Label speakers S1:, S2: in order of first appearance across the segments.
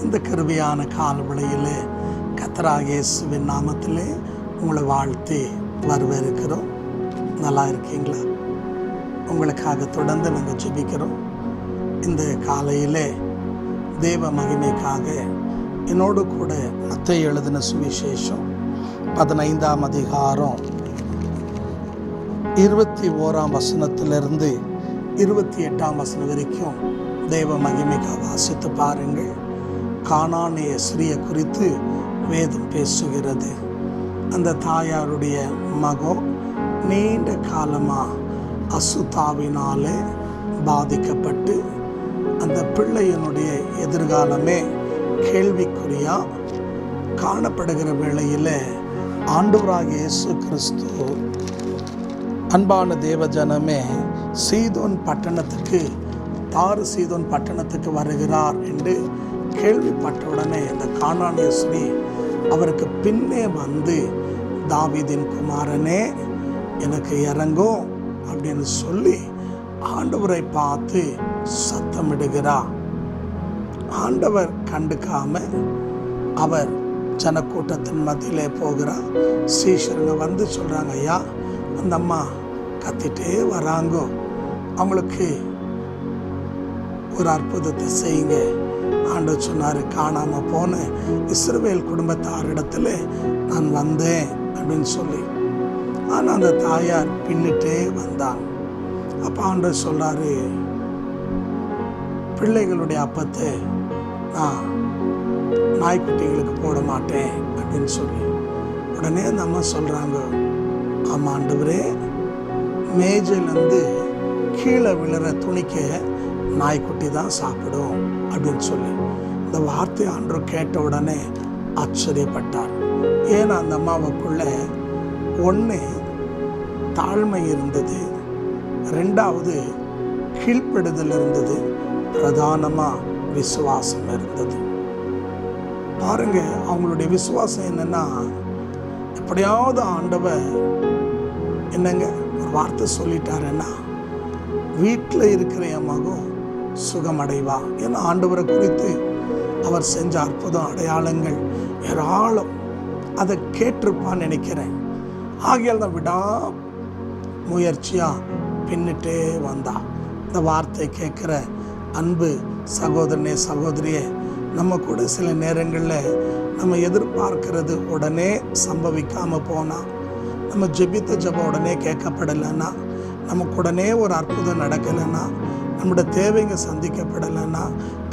S1: இந்த கிருபையான காலவெளியிலே கர்த்தராகிய இயேசுவின் நாமத்திலே உங்களை வாழ்த்தி வரவேற்கிறோம். நல்லா இருக்கீங்களா? உங்களுக்காக தொடர்ந்து நாங்கள் ஜெபிக்கிறோம். இந்த காலையிலே தேவ மகிமைக்காக என்னோடு கூட மத்தேயு எழுதின சுவிசேஷம் 15ஆம் அதிகாரம் 21ஆம் வசனத்திலிருந்து 28ஆம் வசனம் வரைக்கும் தேவ மகிமைக்காக வாசித்து பாருங்கள். கானானிய ஸ்திரியை குறித்து வேதம் பேசுகிறது. அந்த தாயாருடைய மகன் நீண்ட காலமாக அசுத்தாவினாலே பாதிக்கப்பட்டு அந்த பிள்ளையினுடைய எதிர்காலமே கேள்விக்குறியா காணப்படுகிற வேளையில் ஆண்டவராகிய இயேசு கிறிஸ்து அன்பான தேவஜனமே சீதோன் பட்டணத்துக்கு சீதோன் பட்டணத்துக்கு வருகிறார் என்று கேள்விப்பட்டவுடனே இந்த கானானிய ஸ்திரீ அவருக்கு பின்னே வந்து, தாவீதின் குமாரனே எனக்கு இறங்கும் அப்படின்னு சொல்லி ஆண்டவரை பார்த்து சத்தமிடுகிறார். ஆண்டவர் கண்டுக்காம அவர் ஜனக்கூட்டத்தின் மத்தியிலே போகிறார். சீஷருங்க வந்து சொல்கிறாங்க, ஐயா அந்த அம்மா கத்திட்டே வராங்கோ, அவங்களுக்கு ஒரு அற்புதத்தை செய்யுங்க. ஆண்டவர் சொன்னார், காணாமல் போன இஸ்ரவேல் குடும்பத்தாரிடத்துல நான் வந்தேன் அப்படின்னு சொல்லி. ஆனால் அந்த தாயார் பின்னிட்டே வந்தாங்க. அப்போ ஆண்டவர் சொல்கிறாரு, பிள்ளைகளுடைய அப்பத்தை நான் நாய்க்குட்டிகளுக்கு போட மாட்டேன் அப்படின்னு சொல்லி. உடனே அந்த அம்மா சொல்கிறாங்க, ஆமாம் ஆண்டவரே, மேஜையிலேருந்து கீழே விழுற துணிக்க நாய்க்குட்டி தான் சாப்பிடும் அப்படின்னு சொல்லி. இந்த வார்த்தை ஆண்டவர் கேட்ட உடனே ஆச்சரியப்பட்டார். ஏன்னா அந்த அம்மாவுக்குள்ள ஒன்று தாழ்மை இருந்தது, ரெண்டாவது கீழ்ப்படுதல் இருந்தது, பிரதானமாக விசுவாசம் இருந்தது. பாருங்க, அவங்களுடைய விசுவாசம் என்னன்னா, எப்படியாவது ஆண்டவர் என்னங்க ஒரு வார்த்தை சொல்லிட்டாருன்னா வீட்டில் இருக்கிற என் மகன் சுகமடைவா. ஏன்னா ஆண்டவரை குறித்து அவர் செஞ்ச அற்புதம் அடையாளங்கள் ஏராளம், அதை கேட்டிருப்பான்னு நினைக்கிறேன். ஆகையால் தான் விடா முயற்சியாக பின்னிட்டே வந்தா. இந்த வார்த்தை கேட்குற அன்பு சகோதரனே சகோதரியே, நம்ம கூட சில நேரங்களில் நம்ம எதிர்பார்க்கிறது உடனே சம்பவிக்காமல் போனால், நம்ம ஜெபித்த ஜெபம் உடனே கேட்கப்படலைன்னா, நமக்கு உடனே ஒரு அற்புதம் நடக்கலைன்னா, நம்மளோட தேவைங்க சந்திக்கப்படலைன்னா,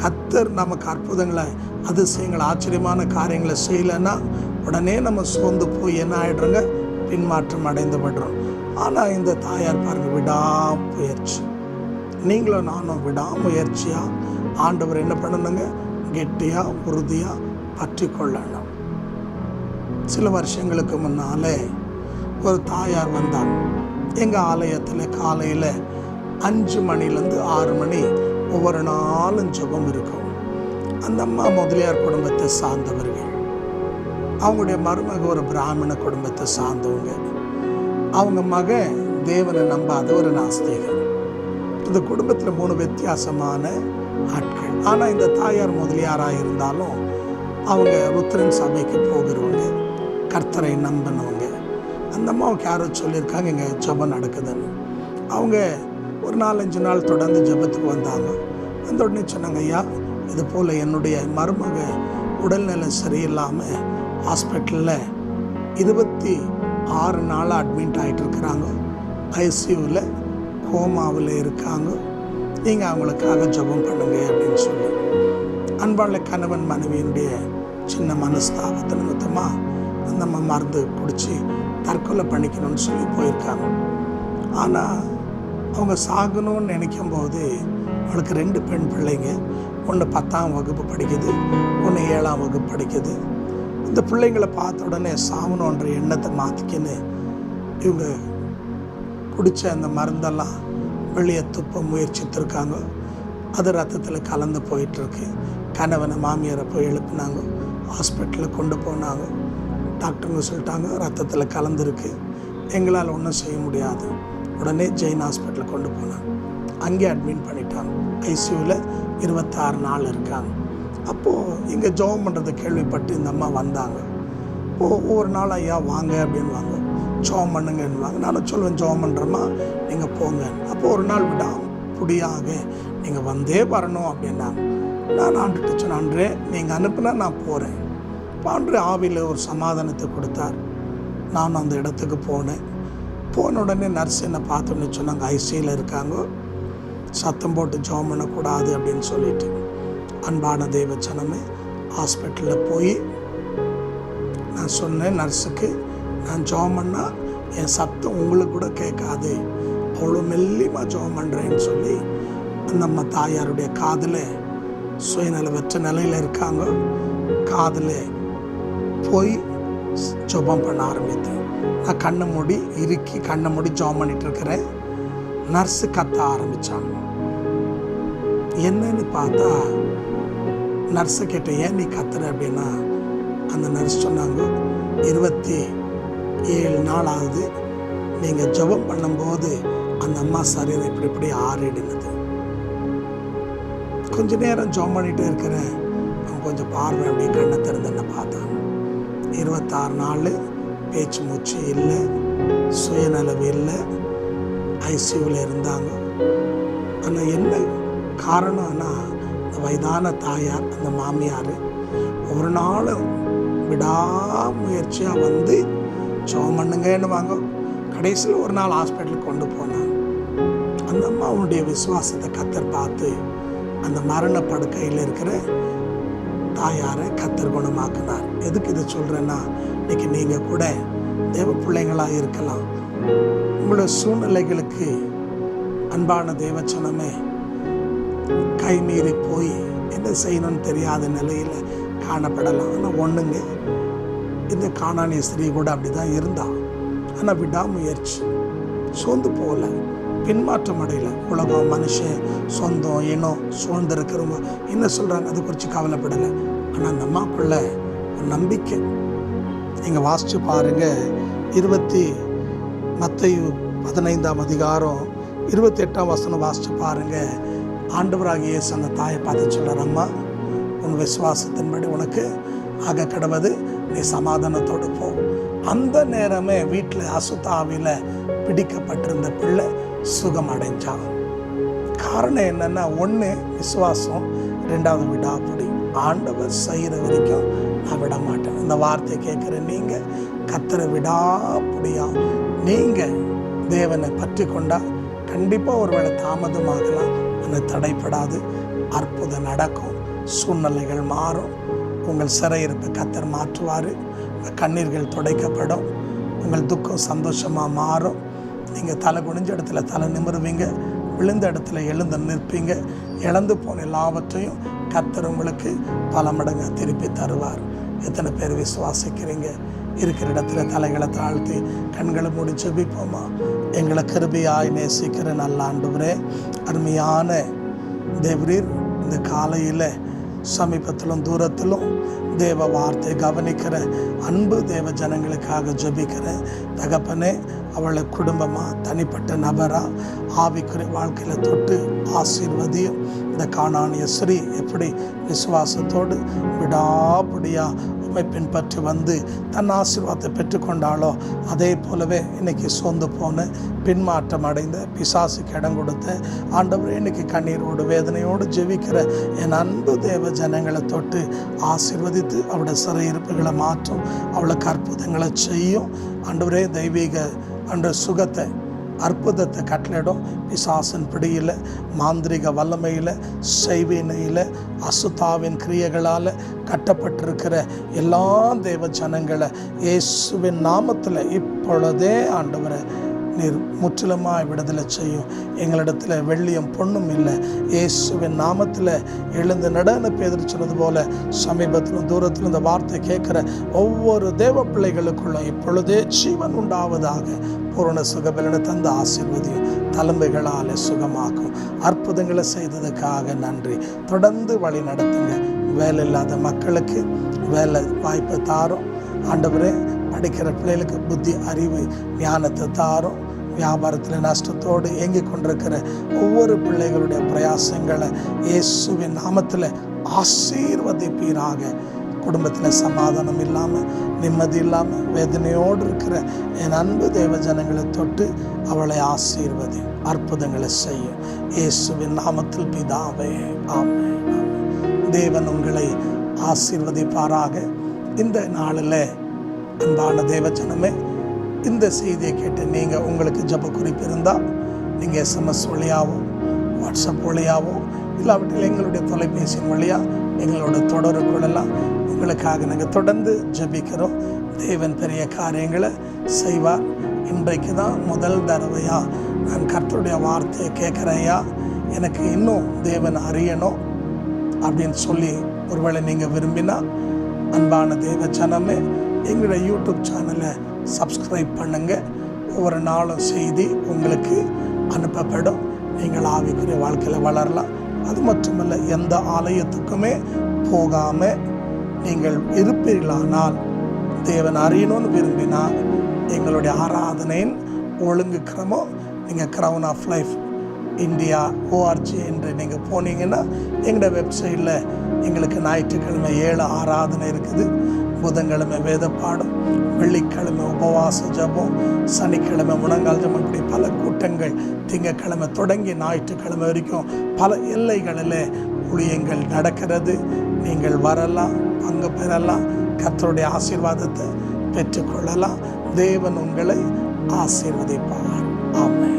S1: கர்த்தர் நமக்கு அற்புதங்களை அதிசயங்களை ஆச்சரியமான காரியங்களை செய்யலைன்னா உடனே நம்ம சோர்ந்து போய் என்ன ஆகிடுறோங்க, பின்மாற்றம் அடைந்து விடுறோம். ஆனால் இந்த தாயார் பாருங்கள், விடாமுயற்சி. நீங்களும் நானும் விடாமுயற்சியாக ஆண்டவர் என்ன பண்ணணுங்க, கெட்டியாக உறுதியாக பற்றி கொள்ளணும். சில வருஷங்களுக்கு முன்னாலே ஒரு தாயார் வந்தாங்க. எங்கள் ஆலயத்தில் காலையில் 5 மணிலேருந்து 6 மணி ஒவ்வொரு நாளும் ஜெபம் இருக்கும். அந்த அம்மா முதலியார் குடும்பத்தை சார்ந்தவர்கள். அவங்களுடைய மருமக ஒரு பிராமண குடும்பத்தை சார்ந்தவங்க. அவங்க மகன் தேவனை நம்பாத ஒரு நாஸ்திகன். இந்த குடும்பத்தில் 3 வித்தியாசமான ஆட்கள். ஆனால் இந்த தாயார் முதலியாராக இருந்தாலும் அவங்க ருத்ரன் சபைக்கு போகிறவங்க, கர்த்தரை நம்பினவங்க. அந்த அம்மாவுக்கு யாரோ சொல்லியிருக்காங்க இங்கே ஜெபம் நடக்குதுன்னு. அவங்க ஒரு 4-5 நாள் தொடர்ந்து ஜெபத்துக்கு வந்தாங்க. அந்த உடனே சொன்னாங்க, ஐயா இது போல் என்னுடைய மருமக உடல்நிலை சரியில்லாமல் ஹாஸ்பிட்டலில் 26 நாளாக அட்மிட் ஆகிட்டு இருக்கிறாங்க. ஐசியூவில் கோமாவில் இருக்காங்க. நீங்கள் அவங்களுக்காக ஜெபம் பண்ணுங்க அப்படின்னு சொல்லி. அன்பான கணவன் மனைவியினுடைய சின்ன மனஸ்தாபத்தை நிமித்தமாக அந்த அம்மா மருந்து குடித்து தற்கொலை பண்ணிக்கணும்னு சொல்லி போயிருக்காங்க. ஆனால் அவங்க சாகணும்னு நினைக்கும் போது அவளுக்கு 2 பெண் பிள்ளைங்க. ஒன்று 10ஆம் வகுப்பு படிக்குது, ஒன்று 7ஆம் வகுப்பு படிக்குது. இந்த பிள்ளைங்களை பார்த்த உடனே சாகணுன்ற எண்ணத்தை மாற்றிக்கின்னு இவங்க குடித்த அந்த மருந்தெல்லாம் வெளியே துப்ப முயற்சித்திருக்காங்க. அது ரத்தத்தில் கலந்து போயிட்டுருக்கு. கணவனை மாமியாரை போய் எழுப்புனாங்க, ஹாஸ்பிட்டலில் கொண்டு போனாங்க. டாக்டருங்க சொல்லிட்டாங்க, ரத்தத்தில் கலந்துருக்கு, எங்களால் ஒன்றும் செய்ய முடியாது. உடனே ஜெயின் ஹாஸ்பிட்டலில் கொண்டு போனாங்க. அங்கே அட்மிட் பண்ணிட்டாங்க. ஐசியூவில் 26 நாள் இருக்காங்க. அப்போது இங்கே ஜெபம் பண்ணுறதை கேள்விப்பட்டு இந்த அம்மா வந்தாங்க. ஒவ்வொரு நாள் ஐயா வாங்க அப்படின்வாங்க, ஜெபம் பண்ணுங்கன்னுவாங்க. நானும் சொல்லுவேன் ஜெபம் பண்ணுறோமா நீங்கள் போங்க. அப்போது ஒரு நாள் விடாப்புடியாக நீங்கள் வந்தே வரணும் அப்படின்னாங்க. நான் ஆண்டுட்டு சொன்னேன், ஆண்டரே நீங்கள் அனுப்புனா நான் போகிறேன். ஆண்டரே ஆவியில் ஒரு சமாதானத்தை கொடுத்தார். நான் அந்த இடத்துக்கு போனேன். போன உடனே நர்ஸ் என்னை பார்த்தோன்னு சொன்னாங்க, ஐசியில் இருக்காங்க, சத்தம் போட்டு ஜெபம் பண்ணக்கூடாது அப்படின்னு சொல்லிட்டு. அன்பான தெய்வ ஜனமே, ஹாஸ்பிட்டலில் போய் நான் சொன்னேன் நர்ஸுக்கு, நான் ஜெபம் பண்ணால் என் சத்தம் உங்களுக்கு கூட கேட்காது, அவ்வளோ மெல்லியமாக ஜெபம் பண்ணுறேன்னு சொல்லி அந்த அம்மா தாயாருடைய காதில் சுயநலவற்ற நிலையில் இருக்காங்க. காதில் போய் ஜெபம் பண்ண ஆரம்பித்தேன். நான் கண்ணை மூடி இறுக்கி கண்ணை மூடி ஜெபம் பண்ணிட்டு இருக்கிறேன். நர்ஸு கத்த ஆரம்பித்தாங்க. என்னன்னு பார்த்தா நர்ஸை கேட்டேன், ஏன் நீ கத்துற அப்படின்னா அந்த நர்ஸ் சொன்னாங்க, 27 நாள் ஆகுது நீங்கள் ஜெபம் பண்ணும்போது அந்த அம்மா சரீரம் இப்படி ஆறிடுனது. கொஞ்ச நேரம் ஜெபம் பண்ணிகிட்டே இருக்கிறேன். அவங்க கொஞ்சம் பார்வை அப்படியே கண்ணை திறந்து என்ன பார்த்தாங்க. 26 நாள் பேச்சு மூச்சு இல்லை, சுயநலவு இல்லை, ஐசியூவில் இருந்தாங்க. ஆனால் என்ன காரணம்னா அந்த வயதான தாயார், அந்த மாமியார் ஒரு நாளும் விடாமுயற்சியாக வந்து ஜெபம் பண்ணுங்கன்னு வாங்க. கடைசியில் ஒரு நாள் ஹாஸ்பிட்டலுக்கு கொண்டு போனாங்க. அந்த அம்மாவுடைய விசுவாசத்தை கர்த்தர் பார்த்து அந்த மரண படுக்கையில் இருக்கிற தாயாரை கர்த்தர் குணமாக்கினார். எதுக்கு இதை சொல்கிறேன்னா, இன்றைக்கி நீங்கள் கூட தேவ பிள்ளைங்களாக இருக்கலாம். உங்களுடைய சூழ்நிலைகளுக்கு அன்பான தேவச்சனமே கைமீறி போய் என்ன செய்யணும்னு தெரியாத நிலையில் காணப்படலாம். ஆனால் ஒன்றுங்க, இந்த கானானிய ஸ்திரீ கூட அப்படி தான் இருந்தா. ஆனால் விடாமுயற்சி, சோர்ந்து போகல, பின்மாற்றம் அடையலை. உலகம், மனுஷன், சொந்தம், இனம், சூழ்ந்திருக்கிறவங்க என்ன சொல்கிறாங்க அதை குறித்து கவலைப்படலை. ஆனால் அந்த அம்மாக்குள்ள ஒரு நம்பிக்கை. நீங்கள் வாசித்து பாருங்கள், மத்தேயு 15ஆம் அதிகாரம் 28ஆம் வசனம் வாசித்து பாருங்கள். ஆண்டவராகிய இயேசு அந்த தாயை பார்த்து சொல்கிறார், அம்மா உன் விசுவாசத்தின்படி உனக்கு ஆக கிடவது, நீ சமாதானத்தோடு போ. அந்த நேரமே வீட்டில் அசுத்தாவியில் பிடிக்கப்பட்டிருந்த பிள்ளை சுகம் அடைஞ்சான். காரணம் என்னென்னா, ஒன்று விசுவாசம், 2வது விடாப்பிடி. ஆண்டவர் செய்கிற வரைக்கும் நான் விட மாட்டேன். இந்த வார்த்தை கேட்குற நீங்கள் கர்த்தரை விடாப்பிடியா நீங்கள் தேவனை பற்றி கொண்டால் கண்டிப்பாக ஒருவேளை தாமதமாகலாம், ஆனால் தடைப்படாது. அற்புதம் நடக்கும், சூழ்நிலைகள் மாறும், உங்கள் சிறையிருப்பை கர்த்தர் மாற்றுவார், உங்கள் கண்ணீர்கள் துடைக்கப்படும், உங்கள் துக்கம் சந்தோஷமாக மாறும். நீங்கள் தலை குனிஞ்ச இடத்துல தலை நிமிருவீங்க, விழுந்த இடத்துல எழுந்து நிற்பீங்க. இழந்து போன எல்லாவற்றையும் கர்த்தர் உங்களுக்கு பல மடங்காக திருப்பி தருவார். எத்தனை பேர் விசுவாசிக்கிறீங்க? இருக்கிற இடத்துல தலைகளை தாழ்த்தி கண்களை மூடி ஜெபிப்போமா? எங்களை கிருபையாய் நேசிக்கிற நல்ல ஆண்டவரே, அருமையான தேவரீர், இந்த காலையில் சமீபத்திலும் தூரத்திலும் தேவ வார்த்தை கவனிக்கிற அன்பு தேவ ஜனங்களுக்காக ஜெபிக்கிறேன் தகப்பனே. அவளை குடும்பமாக, தனிப்பட்ட நபராக, ஆவிக்குரிய வாழ்க்கையில் தொட்டு ஆசீர்வதியும். இந்த கானானிய ஸ்ரீ எப்படி விசுவாசத்தோடு விடாப்பிடியாக உம்மை பின்பற்றி வந்து தன் ஆசீர்வாதத்தை பெற்றுக்கொண்டாலோ, அதே போலவே இன்றைக்கி சோர்ந்து போன, பின்மாற்றம் அடைந்த, பிசாசுக்கு இடம் கொடுத்த ஆண்டவரே, இன்றைக்கி கண்ணீரோடு வேதனையோடு ஜெபிக்கிற என் அன்பு தேவ ஜனங்களை தொட்டு ஆசீர்வதித்து அவளுடைய சிறையிருப்புகளை மாற்றும், அவளுக்கு அற்புதங்களை செய்யும். ஆண்டவரே, தெய்வீக அன்ற சுகத்தை, அற்புதத்தை கட்டளிடும். பிசாசின் பிடியில், மாந்திரிக வல்லமையில், செய்வினையில், அசுத்தாவின் கிரியைகளால் கட்டப்பட்டிருக்கிற எல்லா தேவ ஜனங்களை இயேசுவின் நாமத்தில் இப்பொழுதே ஆண்டவரை நீர் முற்றிலுமாய் விடுதலை செய்யும். எங்களிடத்தில் வெள்ளியும் பொண்ணும் இல்லை, இயேசுவின் நாமத்தில் எழுந்து நடன பேதர் சொன்னது போல சமீபத்திலும் தூரத்திலும் இந்த வார்த்தை கேட்குற ஒவ்வொரு தேவ பிள்ளைகளுக்குள்ள இப்பொழுதே ஜீவன் உண்டாவதாக. பூரண சுகபலனை தந்து ஆசீர்வதியும், தழும்புகளால் சுகமாக்கும். அற்புதங்களை செய்ததுக்காக நன்றி. தொடர்ந்து வழி நடத்துங்க. வேலை இல்லாத மக்களுக்கு வேலை வாய்ப்பை தாரும் ஆண்டவரே. படிக்கிற பிள்ளைகளுக்கு புத்தி, அறிவு, ஞானத்தை தாரும். வியாபாரத்தில் நஷ்டத்தோடு இயங்கி கொண்டிருக்கிற ஒவ்வொரு பிள்ளைகளுடைய பிரயாசங்களை இயேசுவின் நாமத்தில் ஆசீர்வதிப்பீராக. குடும்பத்தில் சமாதானம் இல்லாமல், நிம்மதி இல்லாமல், வேதனையோடு இருக்கிற என் அன்பு தேவ ஜனங்களை தொட்டு அவளை ஆசீர்வதி, அற்புதங்களை செய்யும் இயேசுவின் நாமத்தில் பிதாவே, ஆமென். தேவன் உங்களை ஆசீர்வதிப்பாராக. இந்த நாளில் அன்பான தேவ ஜனமே, இந்த செய்தியை கேட்டு நீங்கள் உங்களுக்கு ஜெப குறிப்பு இருந்தால் நீங்கள் SMS வழியாவோ, வாட்ஸ்அப் வழியாவோ, இல்லாவிட்டில் எங்களுடைய தொலைபேசியின் வழியாக எங்களோட தொடர்பு கொள்ளலாம். உங்களுக்காக நாங்கள் தொடர்ந்து ஜெபிக்கிறோம். தேவன் பெரிய காரியங்களை செய்வார். இன்றைக்கு தான் முதல் தடவையாக நான் கர்த்தருடைய வார்த்தையை கேட்குறேயா, எனக்கு இன்னும் தேவன் அறியணும் அப்படின்னு சொல்லி ஒருவேளை நீங்கள் விரும்பினா, அன்பான தேவ ஜனமே, எங்களுடைய யூடியூப் சேனலை சப்ஸ்கிரைப் பண்ணுங்கள். ஒவ்வொரு நாளும் செய்தி உங்களுக்கு அனுப்பப்படும். நீங்கள் ஆவிக்குரிய வாழ்க்கையில் வளரலாம். அது மட்டுமல்ல, எந்த ஆலயத்துக்குமே போகாமல் நீங்கள் இருப்பீர்களானால், தேவன் அறியணும்னு விரும்பினால், எங்களுடைய ஆராதனையின் ஒழுங்கு கிரமம் நீங்கள் Crown of Life India ORG என்று நீங்கள் போனீங்கன்னா எங்களுடைய வெப்சைட்டில் எங்களுக்கு ஞாயிற்றுக்கிழமை 7 ஆராதனை இருக்குது. புதன்கிழமை வேத பாடம், வெள்ளிக்கிழமை உபவாச ஜபம், சனிக்கிழமை முழங்கால் ஜபம், இப்படி பல கூட்டங்கள் திங்கட்கிழமை தொடங்கி ஞாயிற்றுக்கிழமை வரைக்கும் பல எல்லைகளில் ஊழியங்கள் நடக்கிறது. நீங்கள் வரலாம், பங்கு பெறலாம், கர்த்தருடைய ஆசீர்வாதத்தை பெற்றுக்கொள்ளலாம். தேவன் உங்களை ஆசீர்வதிப்பார். ஆமென்.